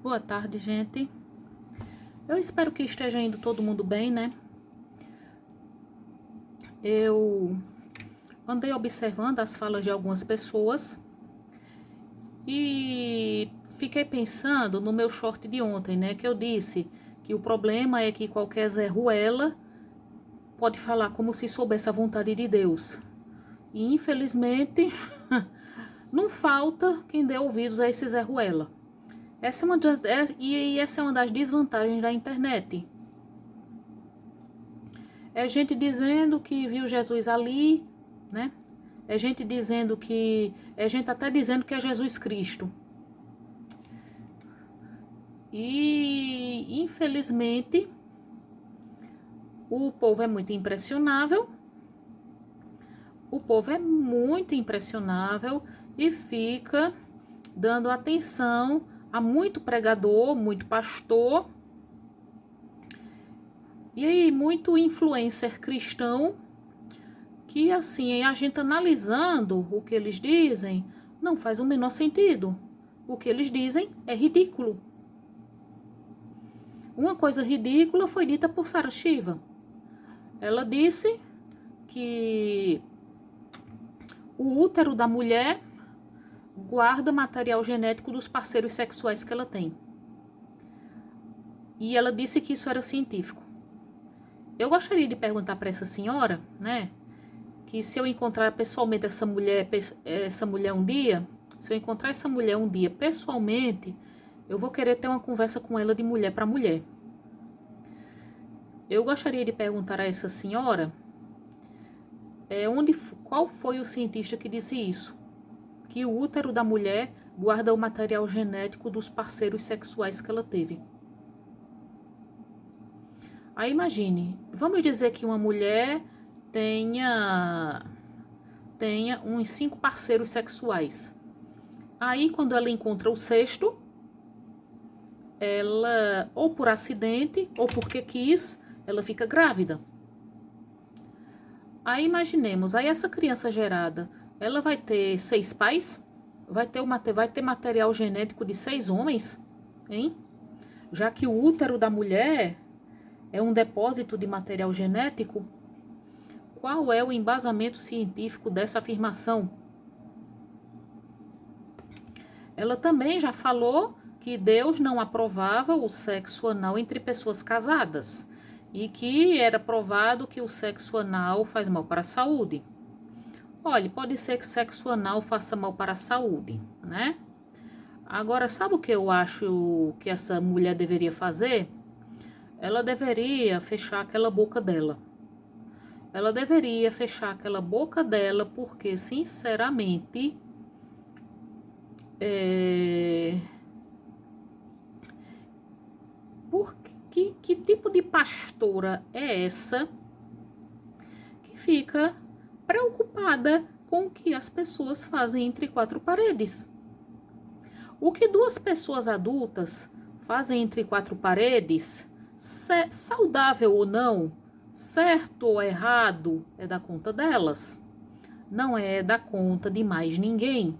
Boa tarde, gente. Eu espero que esteja indo todo mundo bem, né? Eu andei observando as falas de algumas pessoas e fiquei pensando no meu short de ontem, né? Que eu disse que o problema é que qualquer Zé Ruela pode falar como se soubesse a vontade de Deus. E infelizmente não falta quem dê ouvidos a esse Zé Ruela. Essa é uma das desvantagens da internet. É gente dizendo que viu Jesus ali, né? É gente dizendo que... É gente até dizendo que é Jesus Cristo. E, infelizmente, o povo é muito impressionável. O povo é muito impressionável e fica dando atenção a muito pregador, muito pastor. E aí, muito influencer cristão, que assim, a gente analisando o que eles dizem, não faz o menor sentido. O que eles dizem é ridículo. Uma coisa ridícula foi dita por Sarah Shiva. Ela disse que o útero da mulher guarda material genético dos parceiros sexuais que ela tem. E ela disse que isso era científico. Eu gostaria de perguntar para essa senhora, né, que se eu encontrar pessoalmente essa mulher um dia, se eu encontrar essa mulher um dia pessoalmente, eu vou querer ter uma conversa com ela de mulher para mulher. Eu gostaria de perguntar a essa senhora qual foi o cientista que disse isso? Que o útero da mulher guarda o material genético dos parceiros sexuais que ela teve. Aí imagine, vamos dizer que uma mulher tenha uns 5 parceiros sexuais. Aí quando ela encontra o sexto, ela, ou por acidente, ou porque quis, ela fica grávida. Aí imaginemos, aí essa criança gerada, ela vai ter 6 pais? Vai ter material genético de 6 homens? Hein? Já que o útero da mulher é um depósito de material genético, qual é o embasamento científico dessa afirmação? Ela também já falou que Deus não aprovava o sexo anal entre pessoas casadas e que era provado que o sexo anal faz mal para a saúde. Olha, pode ser que sexo anal faça mal para a saúde, né? Agora, sabe o que eu acho que essa mulher deveria fazer? Ela deveria fechar aquela boca dela. Ela deveria fechar aquela boca dela porque, sinceramente, que tipo de pastora é essa que fica preocupada com o que as pessoas fazem entre 4 paredes? O que 2 pessoas adultas fazem entre 4 paredes, saudável ou não, certo ou errado, é da conta delas. Não é da conta de mais ninguém.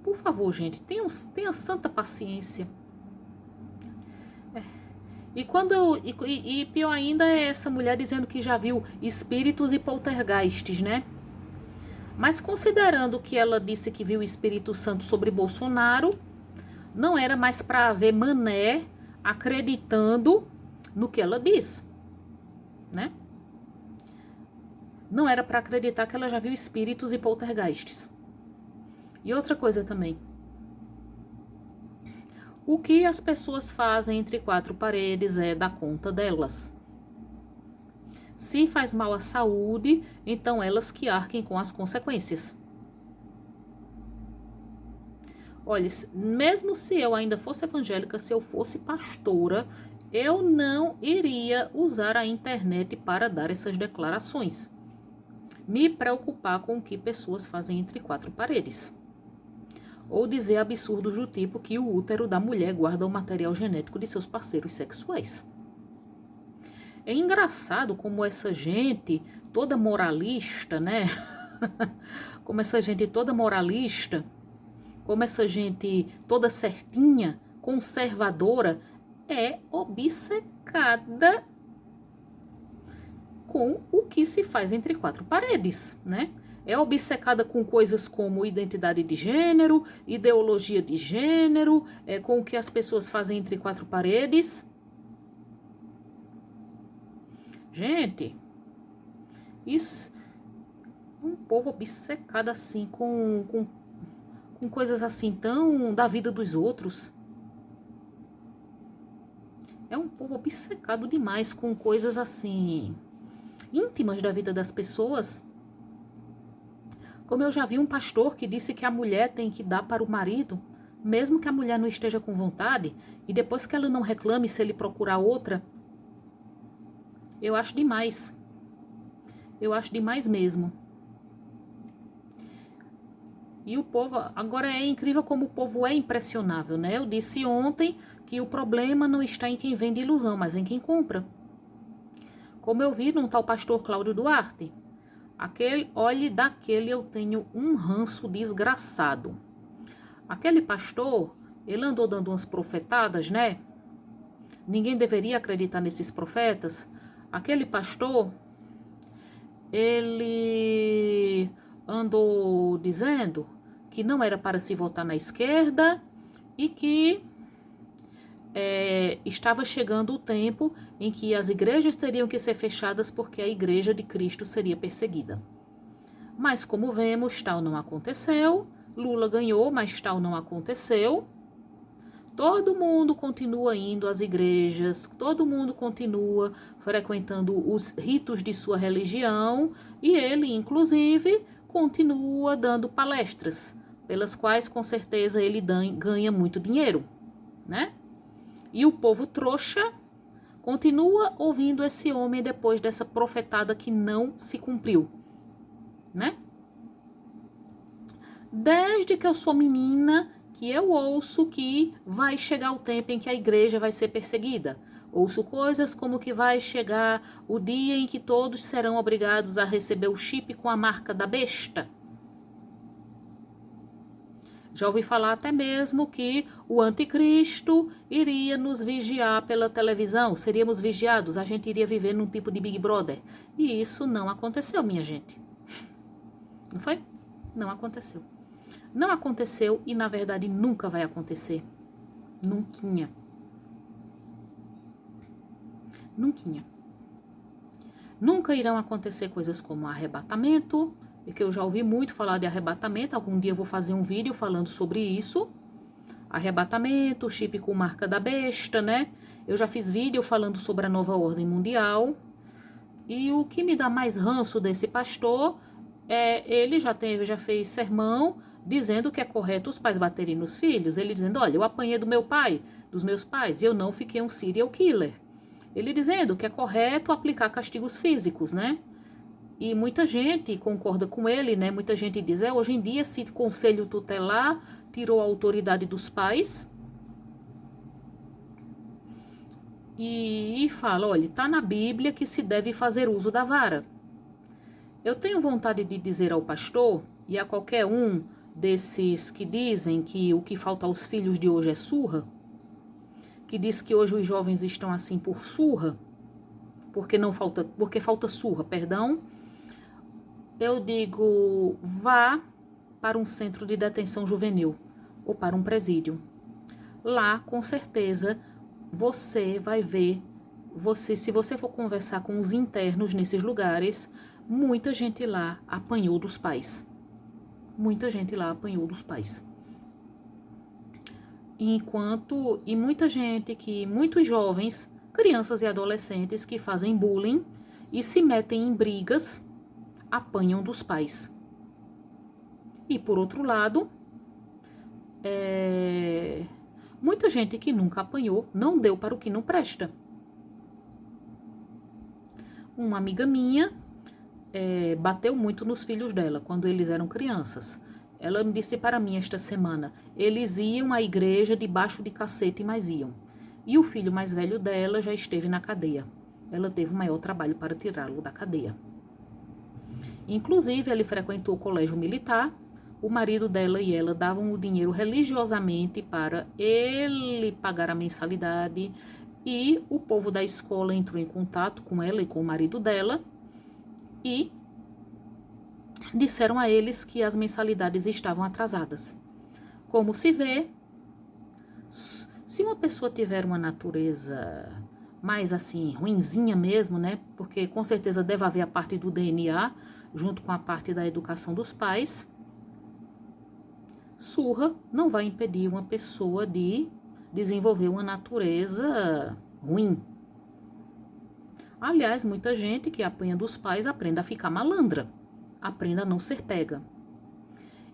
Por favor, gente, tenha santa paciência. E pior ainda é essa mulher dizendo que já viu espíritos e poltergeists, né? Mas considerando que ela disse que viu o Espírito Santo sobre Bolsonaro, não era mais para haver mané acreditando no que ela diz, né? Não era para acreditar que ela já viu espíritos e poltergeists. E outra coisa também. O que as pessoas fazem entre 4 paredes é da conta delas. Se faz mal à saúde, então elas que arquem com as consequências. Olha, mesmo se eu ainda fosse evangélica, se eu fosse pastora, eu não iria usar a internet para dar essas declarações. Me preocupar com o que pessoas fazem entre 4 paredes. Ou dizer absurdos do tipo que o útero da mulher guarda o material genético de seus parceiros sexuais. É engraçado como essa gente toda moralista, né? Como essa gente toda moralista como essa gente toda certinha, conservadora, é obcecada com o que se faz entre quatro paredes, né? É obcecada com coisas como identidade de gênero, ideologia de gênero, com o que as pessoas fazem entre quatro paredes. Gente, isso é um povo obcecado assim com coisas assim tão da vida dos outros. É um povo obcecado demais com coisas assim íntimas da vida das pessoas. Como eu já vi um pastor que disse que a mulher tem que dar para o marido, mesmo que a mulher não esteja com vontade, e depois que ela não reclame se ele procurar outra. Eu acho demais. Eu acho demais mesmo. E o povo, agora é incrível como o povo é impressionável, né? Eu disse ontem que o problema não está em quem vende ilusão, mas em quem compra. Como eu vi num tal pastor Cláudio Duarte. Olhe, daquele eu tenho um ranço desgraçado. Aquele pastor, ele andou dando umas profetadas, né? Ninguém deveria acreditar nesses profetas. Aquele pastor, ele andou dizendo que não era para se votar na esquerda e que estava chegando o tempo em que as igrejas teriam que ser fechadas porque a igreja de Cristo seria perseguida. Mas como vemos, tal não aconteceu. Lula ganhou, mas tal não aconteceu. Todo mundo continua indo às igrejas, todo mundo continua frequentando os ritos de sua religião e ele, inclusive, continua dando palestras, pelas quais com certeza ele ganha muito dinheiro, né? E o povo trouxa continua ouvindo esse homem depois dessa profetada que não se cumpriu, né? Desde que eu sou menina, que eu ouço que vai chegar o tempo em que a igreja vai ser perseguida. Ouço coisas como que vai chegar o dia em que todos serão obrigados a receber o chip com a marca da besta. Já ouvi falar até mesmo que o anticristo iria nos vigiar pela televisão, seríamos vigiados, a gente iria viver num tipo de Big Brother. E isso não aconteceu, minha gente. Não foi? Não aconteceu. Não aconteceu e, na verdade, nunca vai acontecer. Nunquinha. Nunquinha. Nunca irão acontecer coisas como arrebatamento, e que eu já ouvi muito falar de arrebatamento. Algum dia eu vou fazer um vídeo falando sobre isso. Arrebatamento, chip com marca da besta, né? Eu já fiz vídeo falando sobre a nova ordem mundial. E o que me dá mais ranço desse pastor ele já fez sermão dizendo que é correto os pais baterem nos filhos. Ele dizendo, olha, eu apanhei do meu pai, dos meus pais, e eu não fiquei um serial killer. Ele dizendo que é correto aplicar castigos físicos, né? E muita gente concorda com ele, né? Muita gente diz, hoje em dia, se conselho tutelar tirou a autoridade dos pais e fala, olha, tá na Bíblia que se deve fazer uso da vara. Eu tenho vontade de dizer ao pastor e a qualquer um desses que dizem que o que falta aos filhos de hoje é surra, que diz que hoje os jovens estão assim por surra, porque falta surra, perdão. Eu digo, vá para um centro de detenção juvenil ou para um presídio. Lá, com certeza, você vai ver, se você for conversar com os internos nesses lugares, muita gente lá apanhou dos pais. Muita gente lá apanhou dos pais. E muita gente muitos jovens, crianças e adolescentes que fazem bullying e se metem em brigas, apanham dos pais. E por outro lado, muita gente que nunca apanhou não deu para o que não presta. Uma amiga minha bateu muito nos filhos dela quando eles eram crianças. Ela me disse para mim esta semana, eles iam à igreja debaixo de cacete, mas iam. E o filho mais velho dela já esteve na cadeia. Ela teve o maior trabalho para tirá-lo da cadeia. Inclusive, ele frequentou o colégio militar, o marido dela e ela davam o dinheiro religiosamente para ele pagar a mensalidade, e o povo da escola entrou em contato com ela e com o marido dela e disseram a eles que as mensalidades estavam atrasadas. Como se vê, se uma pessoa tiver uma natureza mais assim, ruinzinha mesmo, né? Porque com certeza deve haver a parte do DNA, junto com a parte da educação dos pais. Surra não vai impedir uma pessoa de desenvolver uma natureza ruim. Aliás, muita gente que apanha dos pais aprende a ficar malandra, aprende a não ser pega.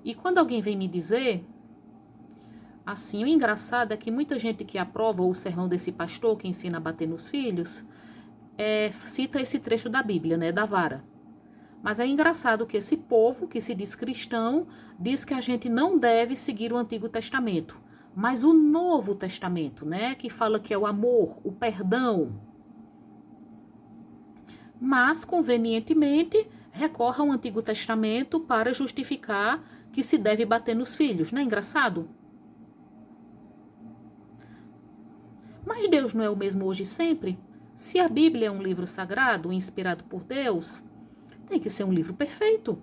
E quando alguém vem me dizer, assim, o engraçado é que muita gente que aprova o sermão desse pastor que ensina a bater nos filhos, cita esse trecho da Bíblia, né, da vara. Mas é engraçado que esse povo, que se diz cristão, diz que a gente não deve seguir o Antigo Testamento, mas o Novo Testamento, né, que fala que é o amor, o perdão. Mas, convenientemente, recorre ao Antigo Testamento para justificar que se deve bater nos filhos, não é engraçado? Mas Deus não é o mesmo hoje e sempre? Se a Bíblia é um livro sagrado, inspirado por Deus, tem que ser um livro perfeito.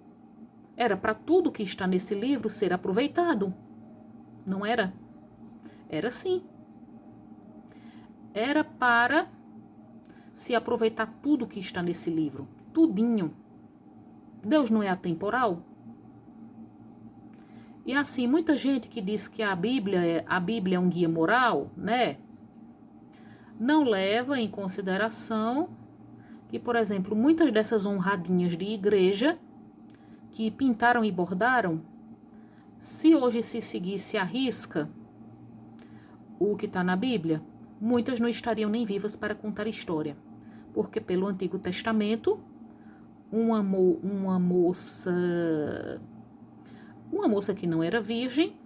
Era para tudo que está nesse livro ser aproveitado. Não era? Era sim. Era para se aproveitar tudo que está nesse livro. Tudinho. Deus não é atemporal? E assim, muita gente que diz que a Bíblia é um guia moral, né? Não leva em consideração que, por exemplo, muitas dessas honradinhas de igreja que pintaram e bordaram, se hoje se seguisse à risca o que está na Bíblia, muitas não estariam nem vivas para contar história. Porque pelo Antigo Testamento, uma moça que não era virgem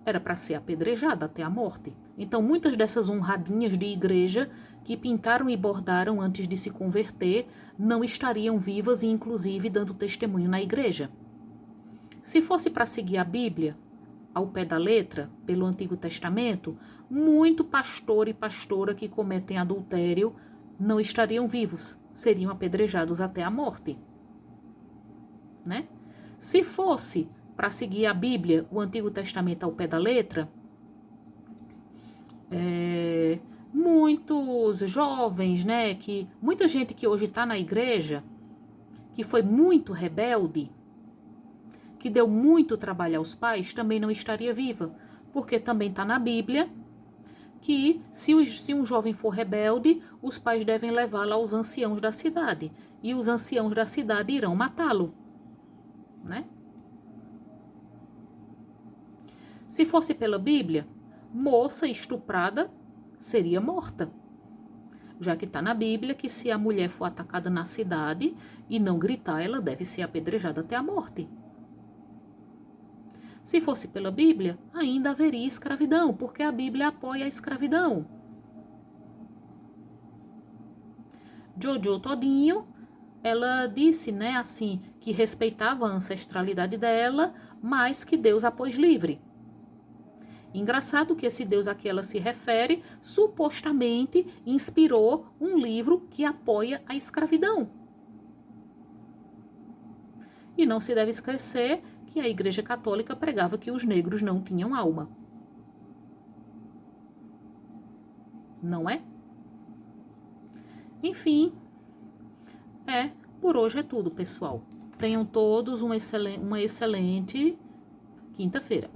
era para ser apedrejada até a morte. Então, muitas dessas honradinhas de igreja que pintaram e bordaram antes de se converter não estariam vivas e, inclusive, dando testemunho na igreja. Se fosse para seguir a Bíblia ao pé da letra, pelo Antigo Testamento, muito pastor e pastora que cometem adultério não estariam vivos, seriam apedrejados até a morte. Né? Se fosse para seguir a Bíblia, o Antigo Testamento ao pé da letra, muitos jovens, né, muita gente que hoje está na igreja, que foi muito rebelde, que deu muito trabalho aos pais, também não estaria viva, porque também está na Bíblia que se um jovem for rebelde, os pais devem levá-lo aos anciãos da cidade, e os anciãos da cidade irão matá-lo, né? Se fosse pela Bíblia, moça estuprada seria morta. Já que está na Bíblia que se a mulher for atacada na cidade e não gritar, ela deve ser apedrejada até a morte. Se fosse pela Bíblia, ainda haveria escravidão, porque a Bíblia apoia a escravidão. Jojo Todinho, ela disse, né, assim, que respeitava a ancestralidade dela, mas que Deus a pôs livre. Engraçado que esse Deus a que ela se refere, supostamente inspirou um livro que apoia a escravidão. E não se deve esquecer que a Igreja Católica pregava que os negros não tinham alma. Não é? Enfim, por hoje é tudo, pessoal. Tenham todos uma excelente quinta-feira.